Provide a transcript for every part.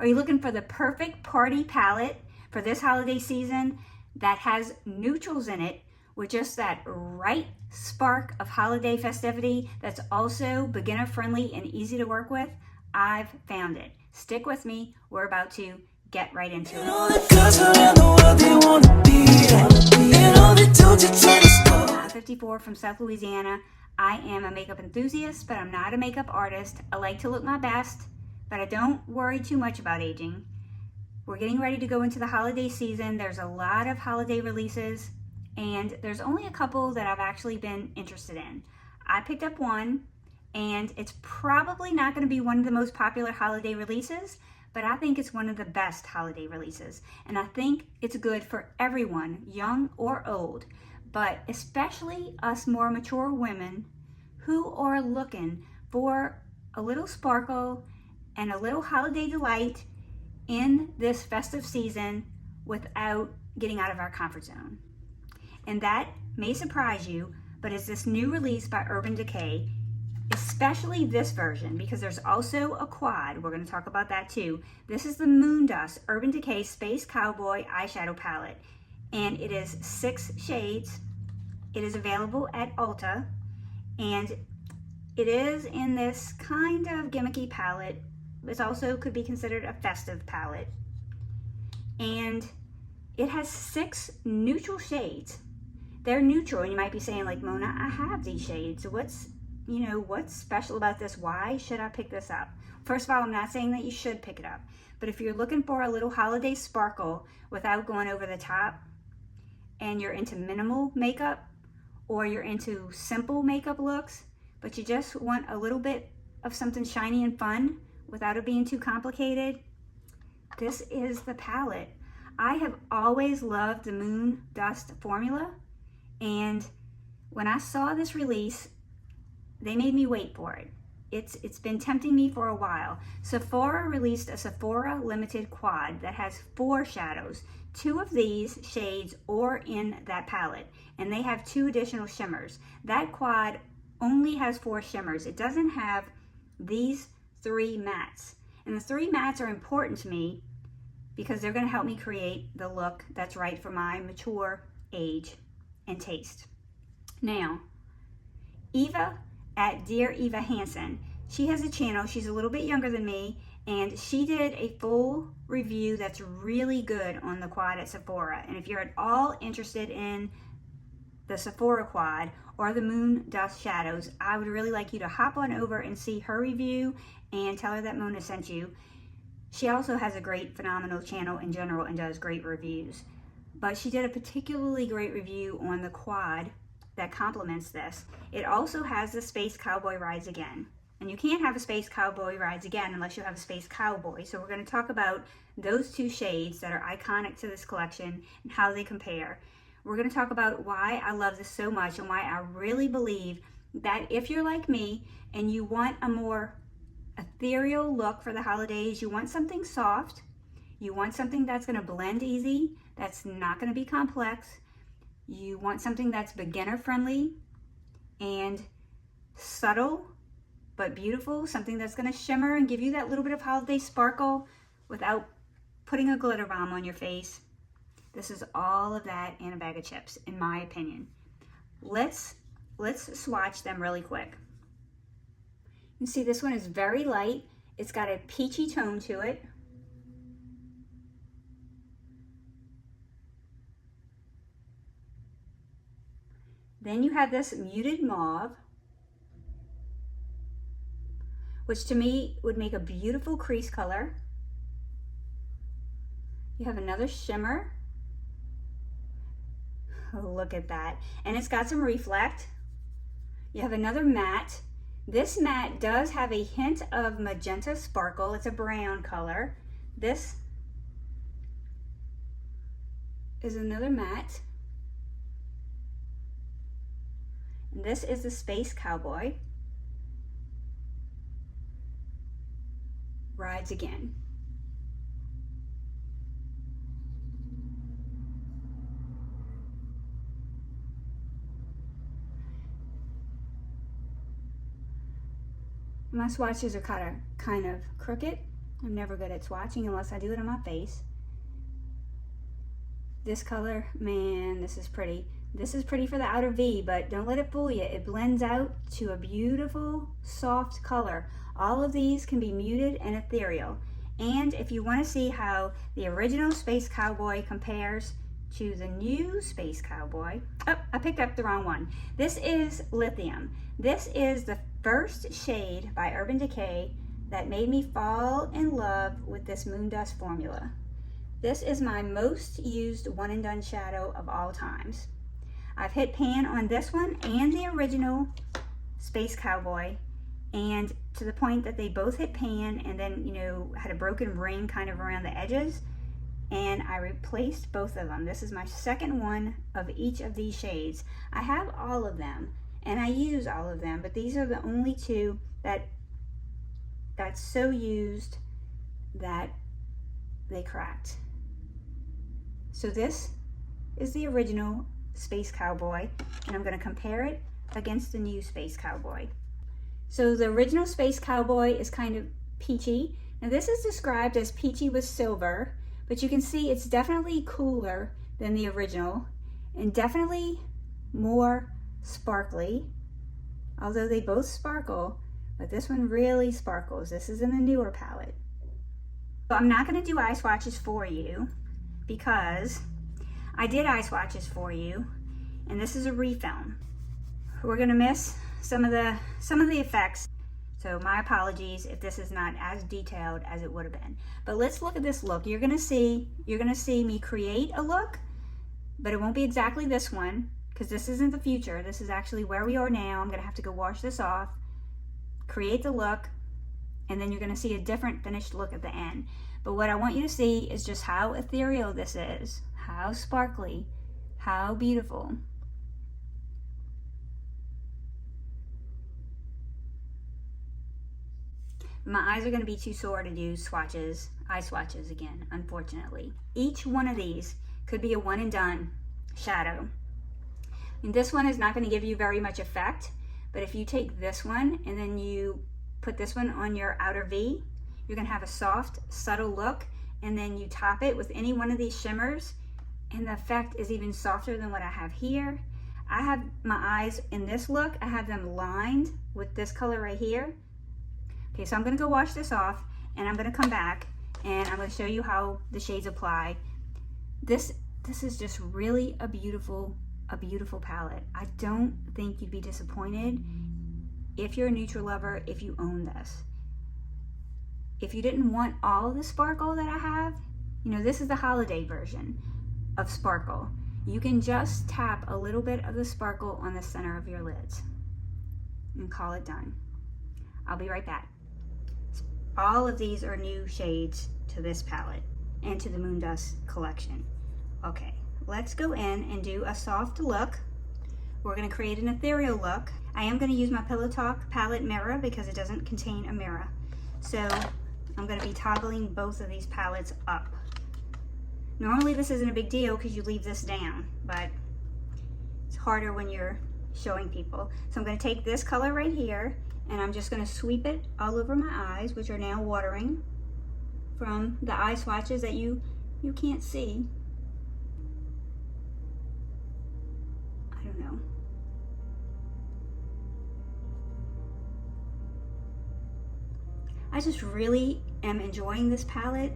Are you looking for the perfect party palette for this holiday season that has neutrals in it with just that right spark of holiday festivity that's also beginner friendly and easy to work with? I've found it. Stick with me. We're about to get right into it. I'm 54 from South Louisiana. I am a makeup enthusiast, but I'm not a makeup artist. I like to look my best, but I don't worry too much about aging. We're getting ready to go into the holiday season. There's a lot of holiday releases, and there's only a couple that I've actually been interested in. I picked up one, and it's probably not going to be one of the most popular holiday releases, but I think it's one of the best holiday releases. And I think it's good for everyone, young or old, but especially us more mature women who are looking for a little sparkle and a little holiday delight in this festive season without getting out of our comfort zone. And that may surprise you, but it's this new release by Decay, especially this version, because there's also a quad. We're going to talk about that too. This is the Moondust Decay Space Cowboy eyeshadow palette, and it is 6 shades. It is available at Ulta, and it is in this kind of gimmicky palette. It also could be considered a festive palette, and it has 6 neutral shades. They're neutral, and you might be saying, like, Mona, I have these shades. What's special about this? Why should I pick this up? First of all, I'm not saying that you should pick it up, but if you're looking for a little holiday sparkle without going over the top, and you're into minimal makeup, or you're into simple makeup looks, but you just want a little bit of something shiny and fun without it being too complicated, this is the palette. I have always loved the Moondust formula, and when I saw this release, they made me wait for it. It's been tempting me for a while. Sephora released a Sephora limited quad that has 4 shadows. 2 of these shades are in that palette, and they have 2 additional shimmers. That quad only has 4 shimmers. It doesn't have these 3 mattes. And the 3 mattes are important to me because they're going to help me create the look that's right for my mature age and taste. Now, Eva at Dear Eva Hansen, she has a channel. She's a little bit younger than me, and she did a full review that's really good on the quad at Sephora. And if you're at all interested in the Sephora quad or the Moondust shadows, I would really like you to hop on over and see her review and tell her that Mona sent you. She also has a great, phenomenal channel in general and does great reviews. But she did a particularly great review on the quad that complements this. It also has the Space Cowboy Rides Again. And you can't have a Space Cowboy Rides Again unless you have a Space Cowboy. So we're going to talk about those 2 shades that are iconic to this collection and how they compare. We're going to talk about why I love this so much and why I really believe that if you're like me and you want a more ethereal look for the holidays, you want something soft, you want something that's going to blend easy, that's not going to be complex, you want something that's beginner friendly and subtle but beautiful, something that's going to shimmer and give you that little bit of holiday sparkle without putting a glitter bomb on your face. This is all of that and a bag of chips, in my opinion. Let's swatch them really quick. You see this one is very light. It's got a peachy tone to it. Then you have this muted mauve, which to me would make a beautiful crease color. You have another shimmer. Oh, look at that. And it's got some reflect. You have another matte. This matte does have a hint of magenta sparkle. It's a brown color. This is another matte. And this is the Space Cowboy Rides Again. My swatches are kind of crooked, I'm never good at swatching unless I do it on my face. This color, man, this is pretty. This is pretty for the outer V, but don't let it fool you. It blends out to a beautiful, soft color. All of these can be muted and ethereal. And if you want to see how the original Space Cowboy compares to the new Space Cowboy, oh, I picked up the wrong one. This is Lithium. This is the first shade by Urban Decay that made me fall in love with this Moondust formula. This is my most used one and done shadow of all times. I've hit pan on this one and the original Space Cowboy, and to the point that they both hit pan and then, you know, had a broken ring kind of around the edges, and I replaced both of them. This is my second one of each of these shades. I have all of them and I use all of them, but these are the only two that's so used that they cracked. So this is the original Space Cowboy, and I'm going to compare it against the new Space Cowboy. So the original Space Cowboy is kind of peachy. Now this is described as peachy with silver, but you can see it's definitely cooler than the original and definitely more sparkly, although they both sparkle, but this one really sparkles. This is in the newer palette. So I'm not going to do eye swatches for you because I did eye swatches for you, and this is a refilm. We're going to miss some of the effects, so my apologies if this is not as detailed as it would have been. But let's look at this look. You're going to see me create a look, but it won't be exactly this one because this isn't the future. This is actually where we are now. I'm going to have to go wash this off, create the look, and then you're going to see a different finished look at the end. But what I want you to see is just how ethereal this is, how sparkly, how beautiful. My eyes are going to be too sore to do swatches, eye swatches again, unfortunately. Each one of these could be a one and done shadow. And this one is not going to give you very much effect, but if you take this one and then you put this one on your outer V, you're going to have a soft, subtle look, and then you top it with any one of these shimmers, and the effect is even softer than what I have here. I have my eyes in this look, I have them lined with this color right here. Okay, so I'm going to go wash this off, and I'm going to come back, and I'm going to show you how the shades apply. This is just really a beautiful palette. I don't think you'd be disappointed if you're a neutral lover, if you own this. If you didn't want all the sparkle that I have, you know, this is the holiday version of sparkle. You can just tap a little bit of the sparkle on the center of your lids and call it done. I'll be right back. All of these are new shades to this palette and to the Moondust collection. Okay, let's go in and do a soft look. We're going to create an ethereal look. I am going to use my Pillow Talk palette mirror because it doesn't contain a mirror. So I'm going to be toggling both of these palettes up. Normally this isn't a big deal because you leave this down, but it's harder when you're showing people. So I'm going to take this color right here, and I'm just going to sweep it all over my eyes, which are now watering from the eye swatches that you can't see. I don't know. I just really am enjoying this palette,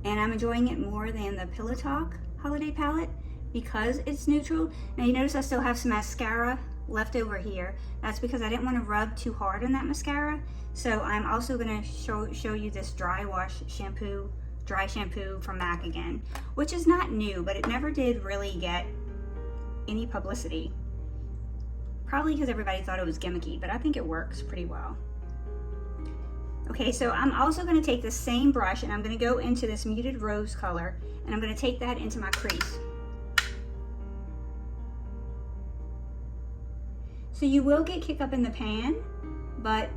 and I'm enjoying it more than the Pillow Talk holiday palette because it's neutral. Now you notice I still have some mascara left over here. That's because I didn't want to rub too hard on that mascara. So I'm also going to show you this dry shampoo from MAC again, which is not new, but it never did really get any publicity. Probably because everybody thought it was gimmicky, but I think it works pretty well. Okay, so I'm also going to take the same brush and I'm going to go into this muted rose color, and I'm going to take that into my crease. So you will get kick up in the pan, but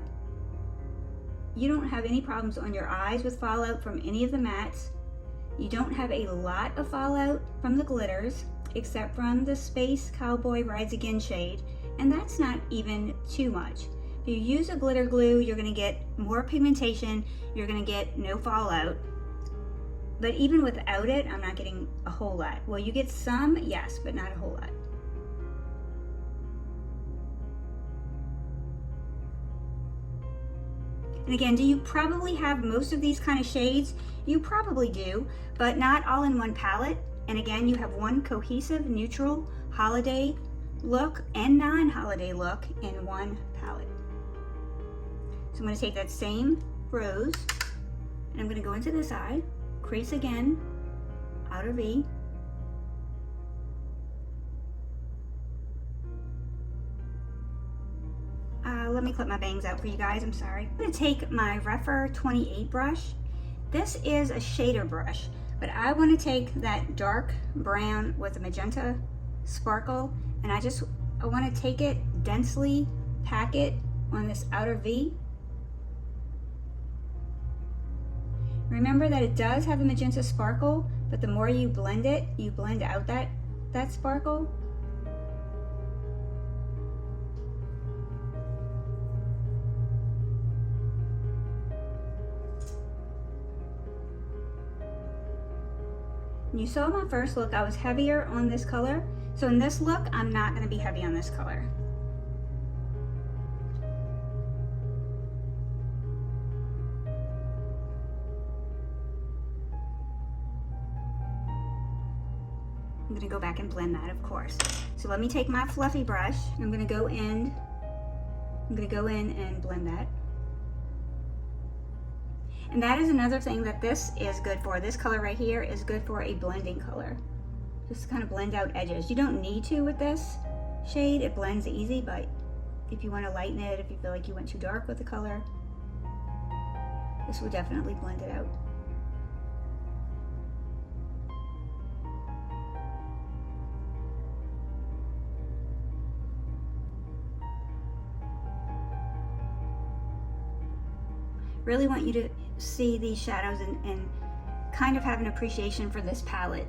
you don't have any problems on your eyes with fallout from any of the mattes. You don't have a lot of fallout from the glitters, except from the Space Cowboy Rides Again shade, and that's not even too much. If you use a glitter glue, you're gonna get more pigmentation, you're gonna get no fallout. But even without it, I'm not getting a whole lot. Well, you get some, yes, but not a whole lot. And again, do you probably have most of these kind of shades? You probably do, but not all in one palette. And again, you have one cohesive, neutral, holiday look and non-holiday look in one palette. So I'm going to take that same rose and I'm going to go into this eye, crease again, outer V. Let me clip my bangs out for you guys, I'm sorry. I'm going to take my Refer 28 brush. This is a shader brush, but I want to take that dark brown with a magenta sparkle, and I want to take it, densely pack it on this outer V. Remember that it does have the magenta sparkle, but the more you blend it, you blend out that sparkle. You saw my first look, I was heavier on this color. So in this look, I'm not going to be heavy on this color. I'm going to go back and blend that, of course. So let me take my fluffy brush. I'm going to go in and blend that. And that is another thing that this is good for. This color right here is good for a blending color. Just to kind of blend out edges. You don't need to with this shade, it blends easy, but if you want to lighten it, if you feel like you went too dark with the color, this will definitely blend it out. Really want you to see these shadows and kind of have an appreciation for this palette.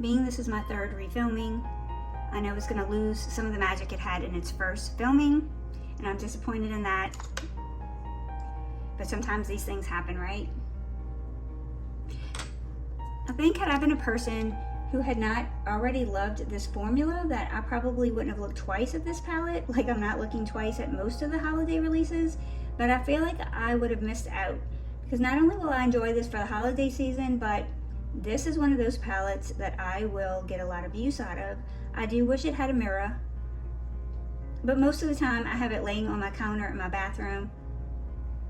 Being this is my third refilming, I know it's going to lose some of the magic it had in its first filming, and I'm disappointed in that. But sometimes these things happen, right? I think had I been a person who had not already loved this formula, that I probably wouldn't have looked twice at this palette, like I'm not looking twice at most of the holiday releases, but I feel like I would have missed out. Because not only will I enjoy this for the holiday season, but this is one of those palettes that I will get a lot of use out of. I do wish it had a mirror, but most of the time I have it laying on my counter in my bathroom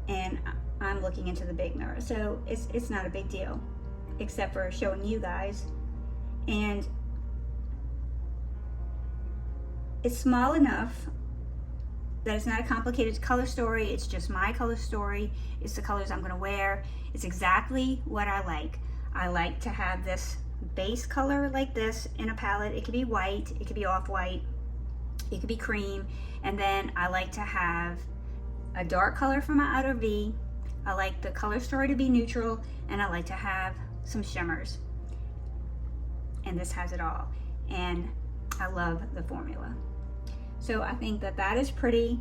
and I'm looking into the big mirror. So it's not a big deal, except for showing you guys. And it's small enough that it's not a complicated color story. It's just my color story. It's the colors I'm gonna wear. It's exactly what I like. I like to have this base color like this in a palette. It could be white, it could be off-white, it could be cream, and then I like to have a dark color for my outer V. I like the color story to be neutral, and I like to have some shimmers. And this has it all. And I love the formula. So I think that that is pretty.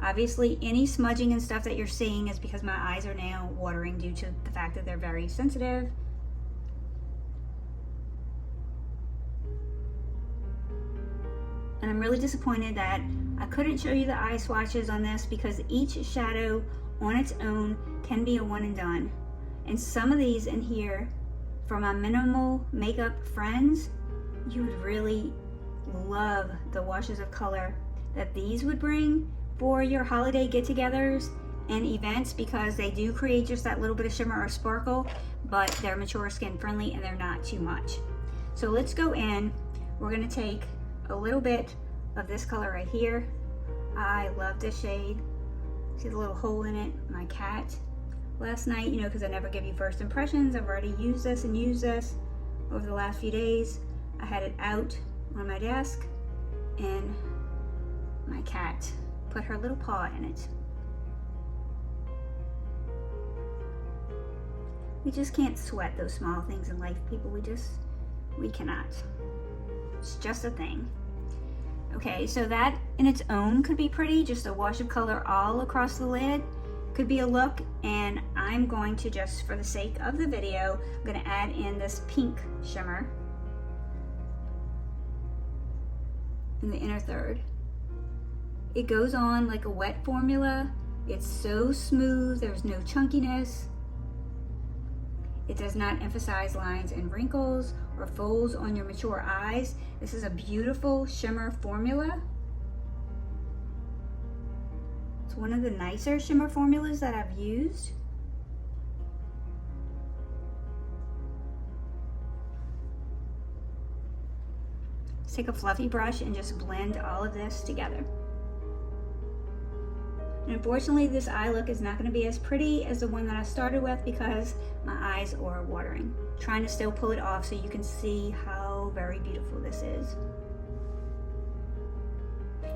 Obviously, any smudging and stuff that you're seeing is because my eyes are now watering due to the fact that they're very sensitive. And I'm really disappointed that I couldn't show you the eye swatches on this, because each shadow on its own can be a one and done. And some of these in here, for my minimal makeup friends, you would really love the washes of color that these would bring for your holiday get-togethers and events, because they do create just that little bit of shimmer or sparkle, but they're mature skin friendly and they're not too much. So let's go in. We're going to take a little bit of this color right here. I love this shade. See the little hole in it? My cat. Last night, you know, because I never give you first impressions, I've already used this and used this over the last few days. I had it out on my desk and my cat put her little paw in it. We just can't sweat those small things in life, people. We cannot. It's just a thing. Okay, so that in its own could be pretty, just a wash of color all across the lid could be a look, and I'm going to, just for the sake of the video, I'm going to add in this pink shimmer in the inner third. It goes on like a wet formula. It's so smooth, there's no chunkiness. It does not emphasize lines and wrinkles or folds on your mature eyes. This is a beautiful shimmer formula. It's one of the nicer shimmer formulas that I've used. Let's take a fluffy brush and just blend all of this together. And unfortunately, this eye look is not going to be as pretty as the one that I started with because my eyes are watering. I'm trying to still pull it off so you can see how very beautiful this is.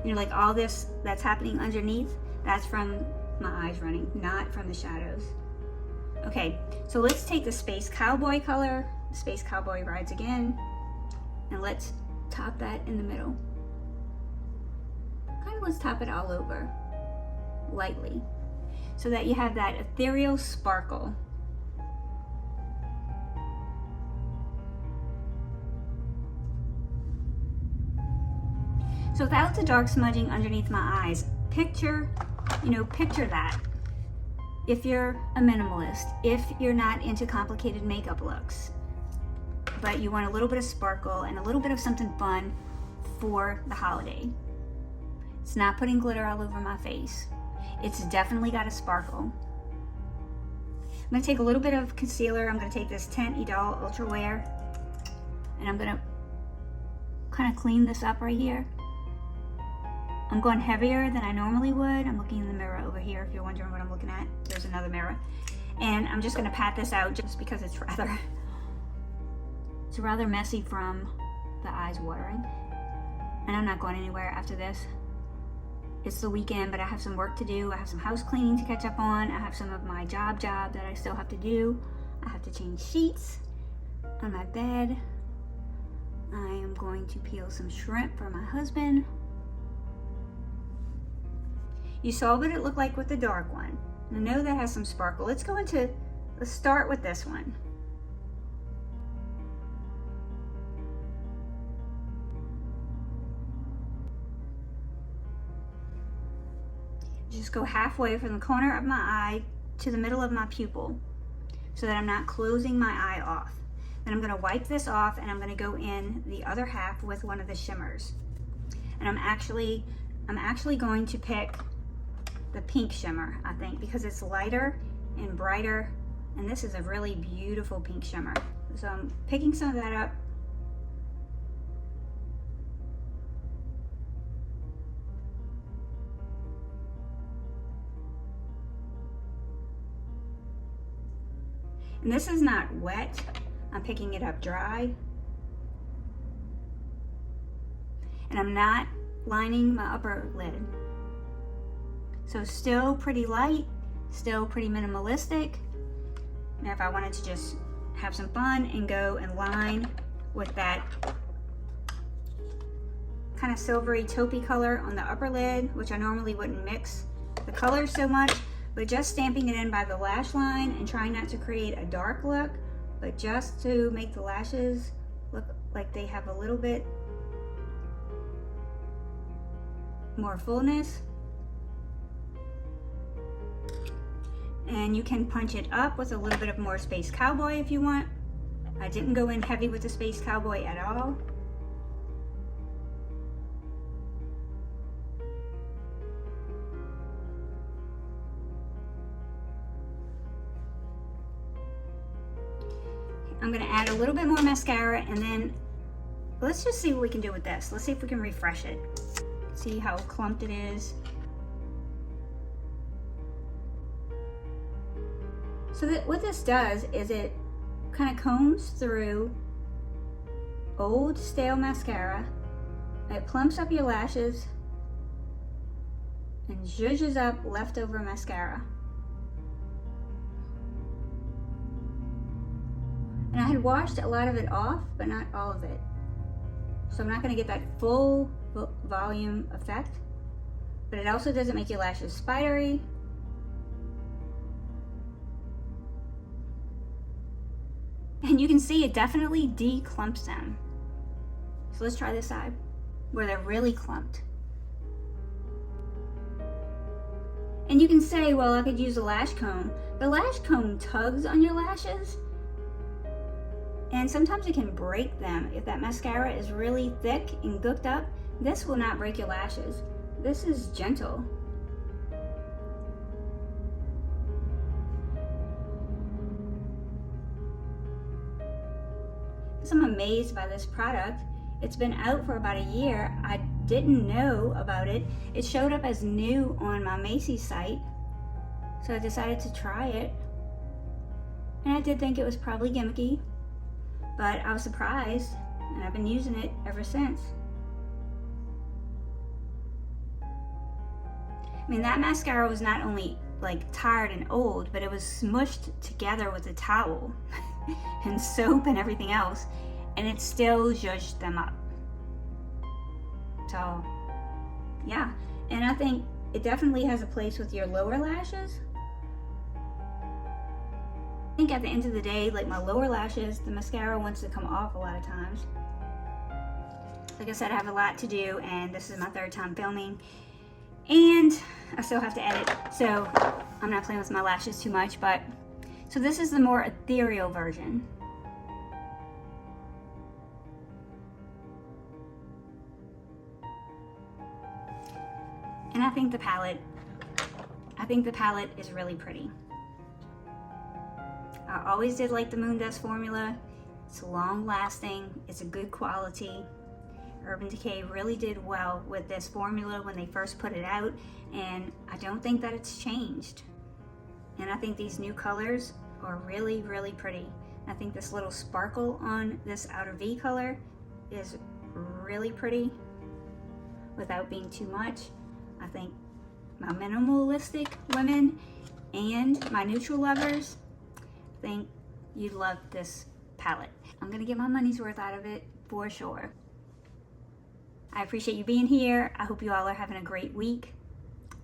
You know, like all this that's happening underneath, that's from my eyes running, not from the shadows. Okay, so let's take the Space Cowboy color, Space Cowboy Rides Again, and let's top that in the middle. Kind of let's top it all over, lightly, so that you have that ethereal sparkle. So without the dark smudging underneath my eyes, picture that. If you're a minimalist, if you're not into complicated makeup looks, but you want a little bit of sparkle and a little bit of something fun for the holiday. It's not putting glitter all over my face. It's definitely got a sparkle. I'm going to take a little bit of concealer. I'm going to take this Tint Idole Ultra Wear, and I'm going to kind of clean this up right here. I'm going heavier than I normally would. I'm looking in the mirror over here if you're wondering what I'm looking at. There's another mirror. And I'm just going to pat this out just because it's rather messy from the eyes watering. And I'm not going anywhere after this. It's the weekend, but I have some work to do. I have some house cleaning to catch up on. I have some of my job that I still have to do. I have to change sheets on my bed. I am going to peel some shrimp for my husband. You saw what it looked like with the dark one. I know that has some sparkle. Let's start with this one. Just go halfway from the corner of my eye to the middle of my pupil so that I'm not closing my eye off. Then I'm going to wipe this off and I'm going to go in the other half with one of the shimmers. And I'm actually going to pick the pink shimmer, I think, because it's lighter and brighter, and this is a really beautiful pink shimmer. So I'm picking some of that up. And this is not wet. I'm picking it up dry. And I'm not lining my upper lid. So still pretty light, still pretty minimalistic. Now if I wanted to just have some fun and go and line with that kind of silvery taupey color on the upper lid, which I normally wouldn't mix the colors so much, but just stamping it in by the lash line and trying not to create a dark look, but just to make the lashes look like they have a little bit more fullness. And you can punch it up with a little bit of more Space Cowboy if you want. I didn't go in heavy with the Space Cowboy at all. I'm gonna add a little bit more mascara, and then let's just see what we can do with this. Let's see if we can refresh it. See how clumped it is. So what this does is it kind of combs through old stale mascara. It plumps up your lashes and zhuzhes up leftover mascara. And I had washed a lot of it off, but not all of it. So I'm not going to get that full volume effect, but it also doesn't make your lashes spidery. And you can see it definitely de-clumps them. So let's try this side where they're really clumped. And you can say, well, I could use a lash comb. The lash comb tugs on your lashes, and sometimes it can break them. If that mascara is really thick and gooked up, this will not break your lashes. This is gentle. I'm amazed by this product. It's been out for about a year. I didn't know about it. It showed up as new on my Macy's site, so I decided to try it. And I did think it was probably gimmicky, but I was surprised, and I've been using it ever since. I mean, that mascara was not only like tired and old, but it was smushed together with a towel and soap and everything else, and it still zhuzhed them up. So yeah, and I think it definitely has a place with your lower lashes. I think at the end of the day, like my lower lashes, the mascara wants to come off a lot of times. Like I said, I have a lot to do, and this is my third time filming, and I still have to edit, so I'm not playing with my lashes too much. But so this is the more ethereal version. And I think the palette is really pretty. I always did like the Moondust formula. It's long lasting, it's a good quality. Urban Decay really did well with this formula when they first put it out, and I don't think that it's changed. And I think these new colors are really, really pretty. I think this little sparkle on this outer V color is really pretty without being too much. I think my minimalistic women and my neutral lovers think you'd love this palette. I'm gonna get my money's worth out of it for sure. I appreciate you being here. I hope you all are having a great week.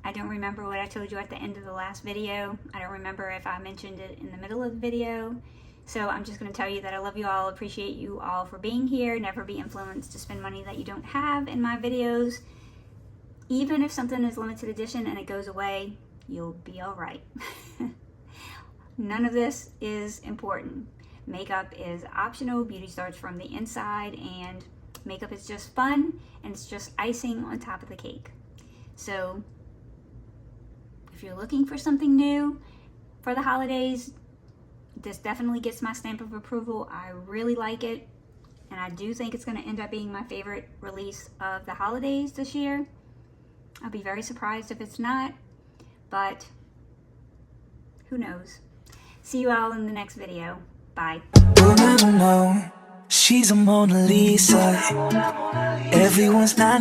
I don't remember what I told you at the end of the last video. I don't remember if I mentioned it in the middle of the video. So I'm just gonna tell you that I love you all, appreciate you all for being here. Never be influenced to spend money that you don't have in my videos. Even if something is limited edition and it goes away, you'll be all right. None of this is important. Makeup is optional. Beauty starts from the inside, and makeup is just fun, and it's just icing on top of the cake. So if you're looking for something new for the holidays, this definitely gets my stamp of approval. I really like it, and I do think it's going to end up being my favorite release of the holidays this year. I'll be very surprised if it's not, but who knows. See you all in the next video. Bye. We'll never know. She's a Mona Lisa. Everyone's not